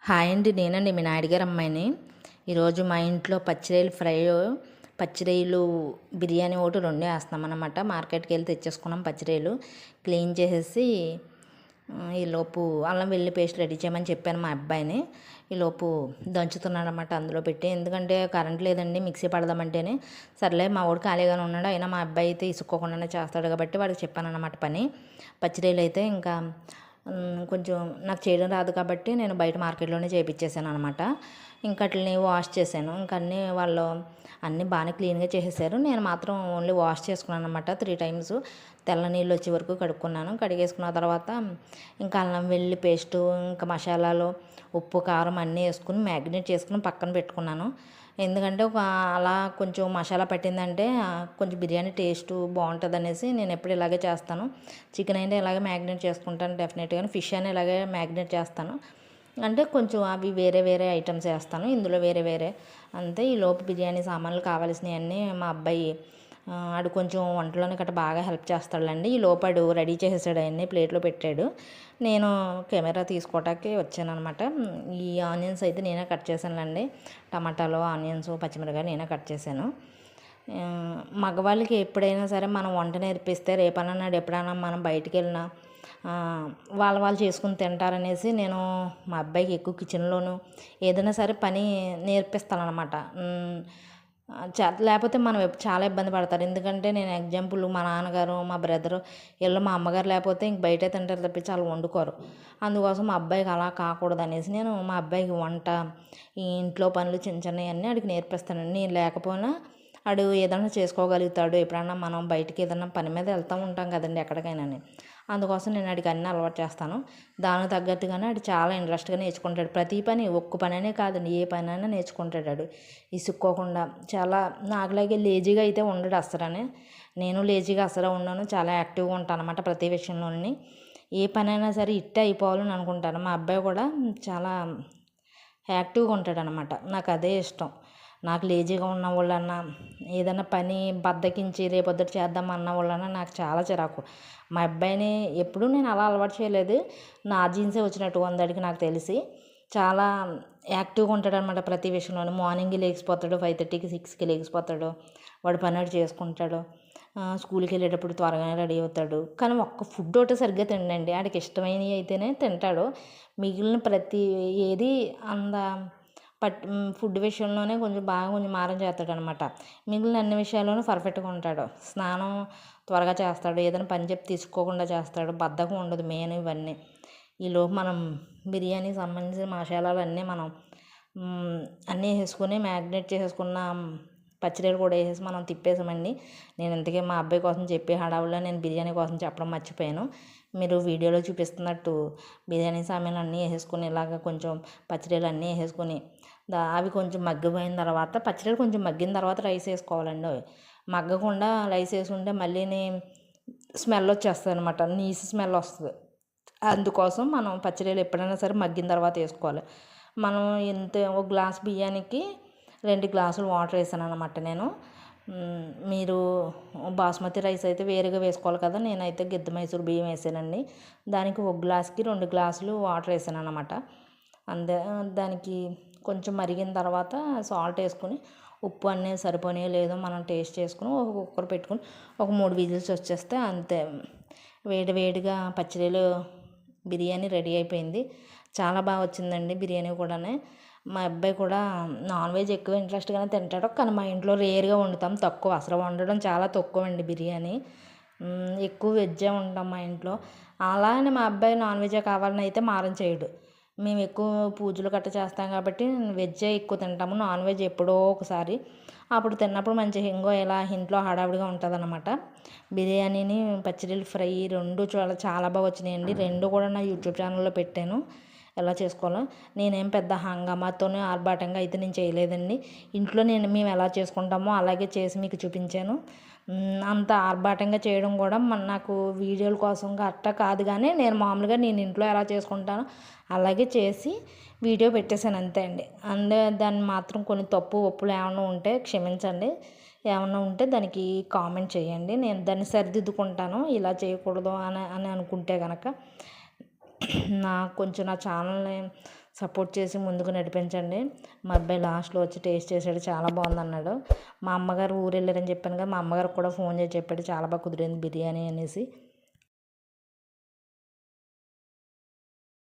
Hi అండి, నేనండి మీ నాయుడు గారి అమ్మాయిని. ఈరోజు మా ఇంట్లో పచ్చిరొయ్యలు ఫ్రై, పచ్చిరొయ్యలు బిర్యానీ ఒకటి రెండే వేస్తున్నామన్నమాట. మార్కెట్కి వెళ్ళి తెచ్చేసుకున్నాం పచ్చిరొయ్యలు. క్లీన్ చేసేసి ఈలోపు అల్లం వెల్లుల్లి పేస్ట్ రెడీ చేయమని చెప్పాను మా అబ్బాయిని. ఈలోపు దంచుతున్నాడు అన్నమాట అందులో పెట్టి. ఎందుకంటే కరెంట్ లేదండి, మిక్సీ పడదామంటేనే సర్లే మా వాడు ఖాళీగానే ఉన్నాడు. అయినా మా అబ్బాయి అయితే ఇసుక్కోకుండానే చేస్తాడు కాబట్టి వాడికి చెప్పాను అన్నమాట పని. పచ్చిరొయ్యలు అయితే ఇంకా కొంచెం నాకు చేయడం రాదు కాబట్టి నేను బయట మార్కెట్లోనే చేయించేసాను అనమాట. ఇంకా వాటిని వాష్ చేశాను. ఇంకా అన్నీ బాగానే క్లీన్గా చేసేసారు. నేను మాత్రం ఓన్లీ వాష్ చేసుకున్నాను అనమాట 3 టైమ్స్. తెల్ల నీళ్ళు వచ్చే వరకు కడుక్కున్నాను. కడిగేసుకున్న తర్వాత ఇంకా అల్లం వెల్లుల్లి పేస్టు, ఇంకా మసాలాలు, ఉప్పు కారం అన్నీ వేసుకుని మ్యాగ్నేట్ చేసుకుని పక్కన పెట్టుకున్నాను. ఎందుకంటే అలా కొంచెం మసాలా పట్టిందంటే కొంచెం బిర్యానీ టేస్ట్ బాగుంటుంది అనేసి నేను ఎప్పుడు ఇలాగే చేస్తాను. చికెన్ అయితే ఇలాగే మ్యాగ్నేట్ చేసుకుంటాను డెఫినెట్గా. ఫిష్ అని ఇలాగే మ్యాగ్నేట్ చేస్తాను. అంటే కొంచెం అవి వేరే వేరే ఐటమ్స్ వేస్తాను, ఇందులో వేరే వేరే అంతే. ఈ లోపు బిర్యానీ సామాన్లు కావాల్సినవన్నీ మా అబ్బాయి ఆడు కొంచెం వంటలోనే గట్రా బాగా హెల్ప్ చేస్తాడులేండి. ఈ లోపాడు రెడీ చేసేసాడు, అవన్నీ ప్లేట్లో పెట్టాడు. నేను కెమెరా తీసుకోవటానికి వచ్చాను అనమాట. ఈ ఆనియన్స్ అయితే నేనే కట్ చేశానులేండి. టమాటాలు, ఆనియన్స్, పచ్చిమిరపకాయలు నేనే కట్ చేశాను. మగవాళ్ళకి ఎప్పుడైనా సరే మనం వంట నేర్పిస్తే రేపన్నాడు ఎప్పుడైనా మనం బయటికి వెళ్ళినా వాళ్ళు చేసుకుని తింటారనేసి నేను మా అబ్బాయికి ఎక్కువ కిచెన్లోను ఏదైనా సరే పని నేర్పిస్తానమాట. లేకపోతే మనం చాలా ఇబ్బంది పడతారు. ఎందుకంటే నేను ఎగ్జాంపుల్ మా నాన్నగారు, మా బ్రదరు వీళ్ళు, మా అమ్మగారు లేకపోతే ఇంక బయటే తింటారు తప్పించి వాళ్ళు వండుకోరు. అందుకోసం మా అబ్బాయికి అలా కాకూడదు అనేసి నేను మా అబ్బాయికి వంట, ఈ ఇంట్లో పనులు చిన్న చిన్నవి అన్నీ ఆడికి నేర్పిస్తానండి. నేను లేకపోయినా ఆడు ఏదైనా చేసుకోగలుగుతాడు. ఎప్పుడన్నా మనం బయటికి ఏదైనా పని మీద వెళ్తూ ఉంటాం కదండి ఎక్కడికైనా. అందుకోసం నేను ఆడికి అన్నీ అలవాటు చేస్తాను. దానికి తగ్గట్టుగానే ఆడు చాలా ఇంట్రెస్ట్గా నేర్చుకుంటాడు. ప్రతి పని, ఒక్క పని అనే కాదండి, ఏ పని అయినా నేర్చుకుంటాడు ఆడు ఇసుక్కోకుండా. చాలా నాకులాగే లేజీగా అయితే ఉండడు అసలని. నేను లేజీగా అసలు ఉన్నాను, చాలా యాక్టివ్గా ఉంటాను అనమాట ప్రతి విషయంలోని. ఏ పని అయినా సరే ఇట్టే అయిపోవాలని అనుకుంటాను. మా అబ్బాయి కూడా చాలా యాక్టివ్గా ఉంటాడు అనమాట. నాకు అదే ఇష్టం. నాకు లేజీగా ఉన్న వాళ్ళన్నా, ఏదైనా పని బద్దకించి రేపొద్దుట చేద్దాం అన్న వాళ్ళన్నా నాకు చాలా చిరాకు. మా అబ్బాయిని ఎప్పుడూ నేను అలా అలవాటు చేయలేదు. నా జీన్సే వచ్చినట్టు ఉందడికి నాకు తెలిసి. చాలా యాక్టివ్గా ఉంటాడు అనమాట ప్రతి విషయంలోనూ. మార్నింగ్ లేచిపోతాడు, 5:30కి 6కి లేచిపోతాడు. వాడు పని వాడు చేసుకుంటాడు. స్కూల్కి వెళ్ళేటప్పుడు త్వరగానే రెడీ అవుతాడు. కానీ ఒక్క ఫుడ్ ఒకటి సరిగ్గా తినడండి. ఆడికి ఇష్టమైనవి అయితేనే తింటాడు. మిగిలిన ప్రతి ఏది అంద ఫుడ్ విషయంలోనే కొంచెం మారం చేస్తాడనమాట. మిగిలిన అన్ని విషయాల్లోనూ పర్ఫెక్ట్గా ఉంటాడు. స్నానం త్వరగా చేస్తాడు, ఏదైనా పని చెప్పి తీసుకోకుండా చేస్తాడు, బద్ధకం ఉండదు మెయిన్ ఇవన్నీ. ఈలోపు మనం బిర్యానీకి సంబంధించిన మసాలాలు అన్నీ మనం అన్నీ వేసుకొని మ్యాగ్నేట్ చేసేసుకున్న పచ్చిరొయ్యలు కూడా వేసేసి మనం తిప్పేసామండి. నేను ఇంతకీ మా అబ్బాయి కోసం చెప్పి హడావుల్లో నేను బిర్యానీ కోసం చెప్పడం మర్చిపోయాను. మీరు వీడియోలో చూపిస్తున్నట్టు బిర్యానీ సామాన్లు అన్నీ వేసేసుకొని ఇలాగ కొంచెం పచ్చిరొయ్యలు అన్నీ వేసేసుకొని అవి కొంచెం మగ్గిపోయిన తర్వాత, పచ్చిరొయ్యలు కొంచెం మగ్గిన తర్వాత రైస్ వేసుకోవాలండి. మగ్గకుండా రైస్ వేసుకుంటే మళ్ళీని స్మెల్ వచ్చేస్తుంది అనమాట, నీసు స్మెల్ వస్తుంది. అందుకోసం మనం పచ్చిరొయ్యలు ఎప్పుడైనా సరే మగ్గిన తర్వాత వేసుకోవాలి. మనం ఒక గ్లాస్ బియ్యానికి 2 గ్లాసులు వాటర్ వేసాను అనమాట నేను. మీరు బాస్మతి రైస్ అయితే వేరుగా వేసుకోవాలి కదా, నేనైతే గిద్ద మైసూర్ బియ్యం వేసానండి. దానికి 1 గ్లాస్కి 2 గ్లాసులు వాటర్ వేసాను అనమాట. దానికి కొంచెం మరిగిన తర్వాత సాల్ట్ వేసుకొని, ఉప్పు అన్నీ సరిపోయినాయో లేదో మనం టేస్ట్ చేసుకుని ఒక కుక్కర్ పెట్టుకుని ఒక 3 విజిల్స్ వచ్చేస్తే అంతే. వేడిగా పచ్చిరొయ్యలు బిర్యానీ రెడీ అయిపోయింది. చాలా బాగా వచ్చిందండి బిర్యానీ కూడా. మా అబ్బాయి కూడా నాన్ వెజ్ ఎక్కువ ఇంట్రెస్ట్గానే తింటాడు. కానీ మా ఇంట్లో రేర్గా వండుతాం, తక్కువ, అసలు వండడం చాలా తక్కువ అండి బిర్యానీ. ఎక్కువ వెజ్జే ఉంటాం మా ఇంట్లో. అలా అని మా అబ్బాయి నాన్ వెజ్జే కావాలని అయితే మారం చేయడు. మేము ఎక్కువ పూజలు గట్రా చేస్తాం కాబట్టి వెజ్జే ఎక్కువ తింటాము. నాన్ వెజ్ ఎప్పుడో ఒకసారి, అప్పుడు తిన్నప్పుడు మంచిగా ఇలా ఇంట్లో హడావిడిగా ఉంటుంది అనమాట. బిర్యానీని పచ్చిరొయ్యలు ఫ్రై రెండు చాలా బాగా వచ్చినాయండి. రెండు కూడా నా యూట్యూబ్ ఛానల్లో పెట్టాను ఎలా చేసుకోవాలో. నేనేం పెద్ద హంగామాతోనే ఆర్భాటంగా అయితే నేను చేయలేదండి. ఇంట్లో మేము ఎలా చేసుకుంటామో అలాగే చేసి మీకు చూపించాను. అంత ఆర్భాటంగా చేయడం కూడా నాకు వీడియోల కోసం అట్ట కాదు, కానీ నేను మామూలుగా నేను ఇంట్లో ఎలా చేసుకుంటానో అలాగే చేసి వీడియో పెట్టేశాను అంతే అండి. దాన్ని మాత్రం కొన్ని తప్పు ఒప్పులు ఏమైనా ఉంటే క్షమించండి. ఏమన్నా ఉంటే దానికి కామెంట్ చేయండి, నేను దాన్ని సరిదిద్దుకుంటాను. ఇలా చేయకూడదు అని అనుకుంటే కనుక కొంచెం నా ఛానల్ని సపోర్ట్ చేసి ముందుకు నడిపించండి. మా అబ్బాయి లాస్ట్లో వచ్చి టేస్ట్ చేసాడు, చాలా బాగుందన్నాడు. మా అమ్మగారు ఊరు వెళ్ళారని చెప్పాను కదా, మా అమ్మగారికి కూడా ఫోన్ చేసి చెప్పాడు చాలా బాగా కుదిరింది బిర్యానీ అనేసి.